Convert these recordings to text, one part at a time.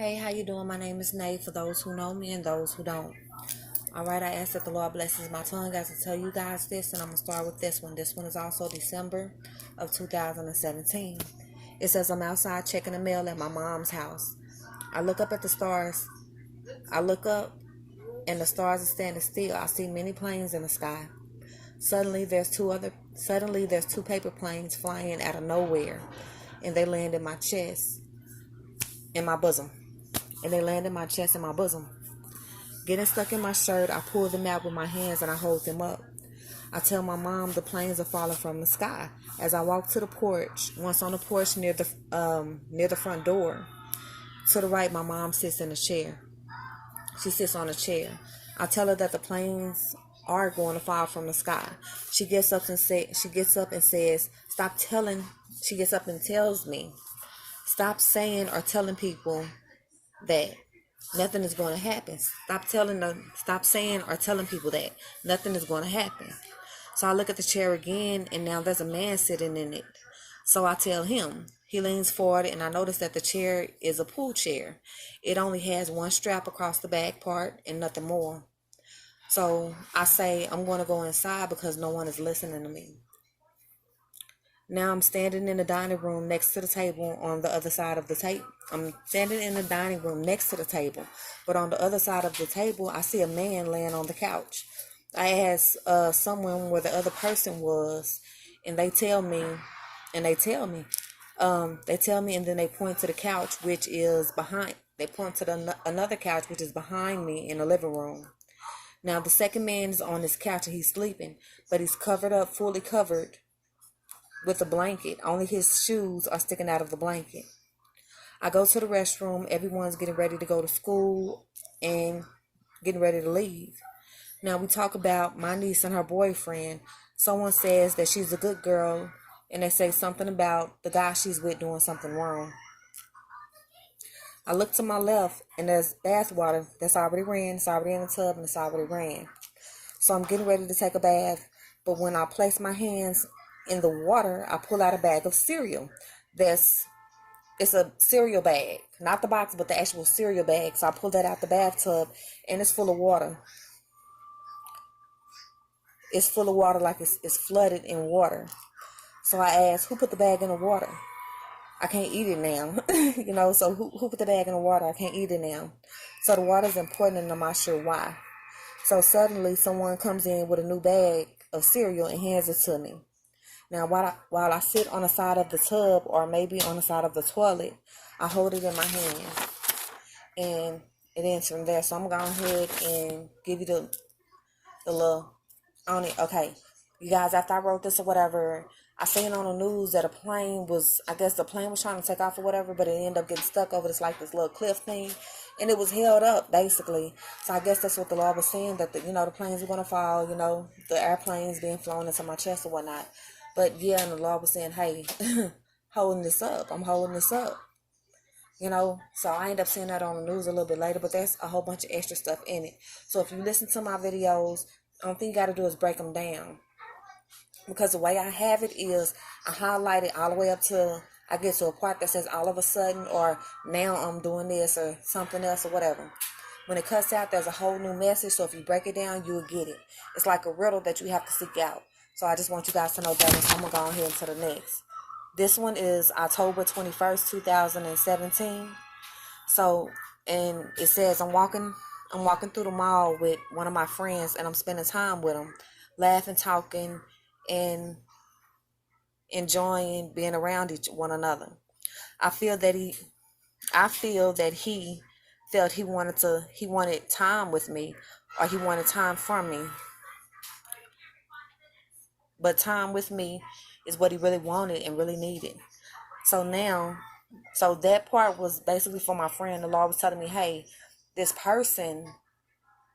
Hey, how you doing? My name is Nate, for those who know me and those who don't. Alright, I ask that the Lord blesses my tongue as to tell you guys this, and I'm going to start with this one. This one is also December of 2017. It says, I'm outside checking the mail at my mom's house. I look up at the stars. I look up, and the stars are standing still. I see many planes in the sky. Suddenly, there's two paper planes flying out of nowhere, and they land in my chest, in my bosom. And they land in my chest and my bosom. Getting stuck in my shirt, I pull them out with my hands and I hold them up. I tell my mom the planes are falling from the sky. As I walk to the porch, once on the porch near the front door, to the right, my mom sits in a chair. She sits on a chair. I tell her that the planes are going to fall from the sky. She gets up and says, "Stop telling." She gets up and tells me, "Stop saying or telling people that nothing is going to happen. Stop saying or telling people that nothing is going to happen." So I look at the chair again, and now there's a man sitting in it. So I tell him. He leans forward, and I notice that the chair is a pool chair. It only has one strap across the back part and nothing more. So I say I'm going to go inside because no one is listening to me. Now I'm standing in the dining room next to the table on the other side of the table. I'm standing in the dining room next to the table, but on the other side of the table, I see a man laying on the couch. I ask someone where the other person was, and they tell me, and then they point to the couch, which is behind. They point to another couch, which is behind me in the living room. Now the second man is on his couch and he's sleeping, but he's covered up, fully covered with a blanket. Only his shoes are sticking out of the blanket. I go to the restroom. Everyone's getting ready to go to school and getting ready to leave. Now we talk about my niece and her boyfriend. Someone says that she's a good girl, and they say something about the guy she's with doing something wrong. I look to my left, and there's bath water that's already ran. It's already in the tub, and it's already ran. So I'm getting ready to take a bath, but when I place my hands in the water, I pull out a bag of cereal. It's a cereal bag, not the box, but the actual cereal bag. So I pull that out the bathtub, and it's full of water. It's full of water, like it's flooded in water. So I ask, who put the bag in the water? I can't eat it now. So who put the bag in the water? I can't eat it now. So the water's important, and I'm not sure why. So suddenly someone comes in with a new bag of cereal and hands it to me. Now, while I sit on the side of the tub or maybe on the side of the toilet, I hold it in my hand, and it ends from there. So I'm going to go ahead and give you the little on it. Okay, you guys, after I wrote this or whatever, I seen on the news that the plane was trying to take off or whatever, but it ended up getting stuck over this little cliff thing, and it was held up basically. So I guess that's what the law was saying, that the planes were gonna fall, the airplanes being flown into my chest or whatnot. But yeah, and the law was saying, hey, holding this up. I'm holding this up. So I end up seeing that on the news a little bit later, but there's a whole bunch of extra stuff in it. So if you listen to my videos, the only thing you got to do is break them down. Because the way I have it is, I highlight it all the way up to, I get to a part that says all of a sudden, or now I'm doing this, or something else, or whatever. When it cuts out, there's a whole new message, so if you break it down, you'll get it. It's like a riddle that you have to seek out. So I just want you guys to know that, so I'm going to go ahead into the next. This one is October 21st, 2017. So, and it says, I'm walking through the mall with one of my friends, and I'm spending time with him, laughing, talking, and enjoying being around one another. I feel that he felt he wanted time with me, or he wanted time from me. But time with me is what he really wanted and really needed. So that part was basically for my friend. The Lord was telling me, hey, this person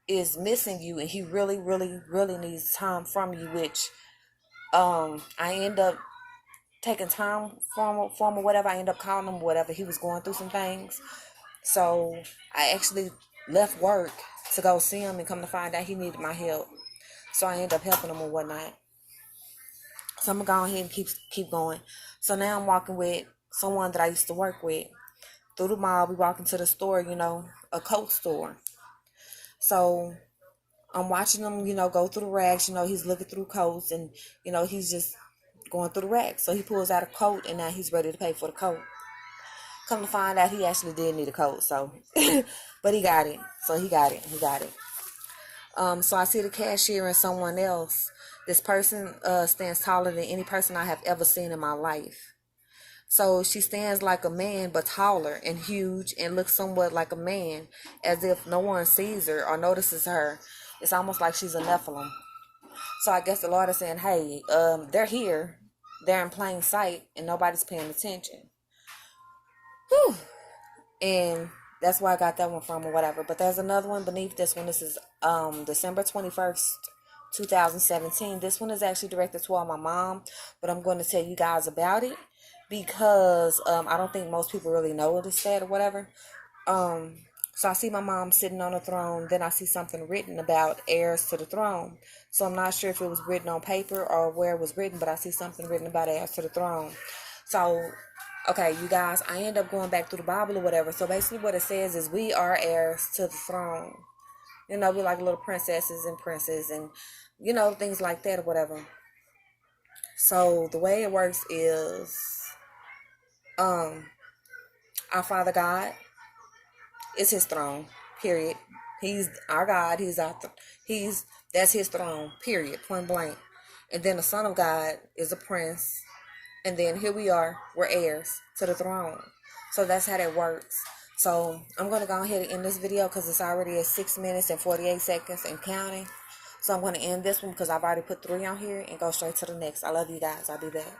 is missing you, and he really, really, really needs time from you, which I end up taking time from him or whatever. I end up calling him whatever. He was going through some things. So I actually left work to go see him, and come to find out he needed my help. So I ended up helping him or whatnot. So I'm going to go ahead and keep going. So now I'm walking with someone that I used to work with. through the mall. We walk into the store, you know, a coat store. So I'm watching him, you know, go through the racks. You know, he's looking through coats, and, you know, he's just going through the racks. So he pulls out a coat, and now he's ready to pay for the coat. Come to find out, he actually did need a coat. So, but he got it. So he got it. He got it. So I see the cashier and someone else. This person stands taller than any person I have ever seen in my life. So she stands like a man, but taller and huge, and looks somewhat like a man, as if no one sees her or notices her. It's almost like she's a Nephilim. So I guess the Lord is saying, hey, they're here. They're in plain sight, and nobody's paying attention. Whew. And that's where I got that one from or whatever. But there's another one beneath this one. This is December 21st, 2017. This one is actually directed toward my mom, but I'm going to tell you guys about it because I don't think most people really know what it's said or whatever. So I see my mom sitting on the throne. Then I see something written about heirs to the throne. So I'm not sure if it was written on paper or where it was written, but I see something written about heirs to the throne. So, okay, you guys, I end up going back through the Bible or whatever. So basically what it says is we are heirs to the throne. You know, we're like little princesses and princes and, you know, things like that or whatever. So the way it works is our Father God is his throne, period. He's our God. That's his throne, period, point blank. And then the Son of God is a prince. And then here we are, we're heirs to the throne. So that's how that works. So I'm going to go ahead and end this video because it's already at 6 minutes and 48 seconds and counting. So I'm going to end this one because I've already put 3 on here and go straight to the next. I love you guys. I'll be back.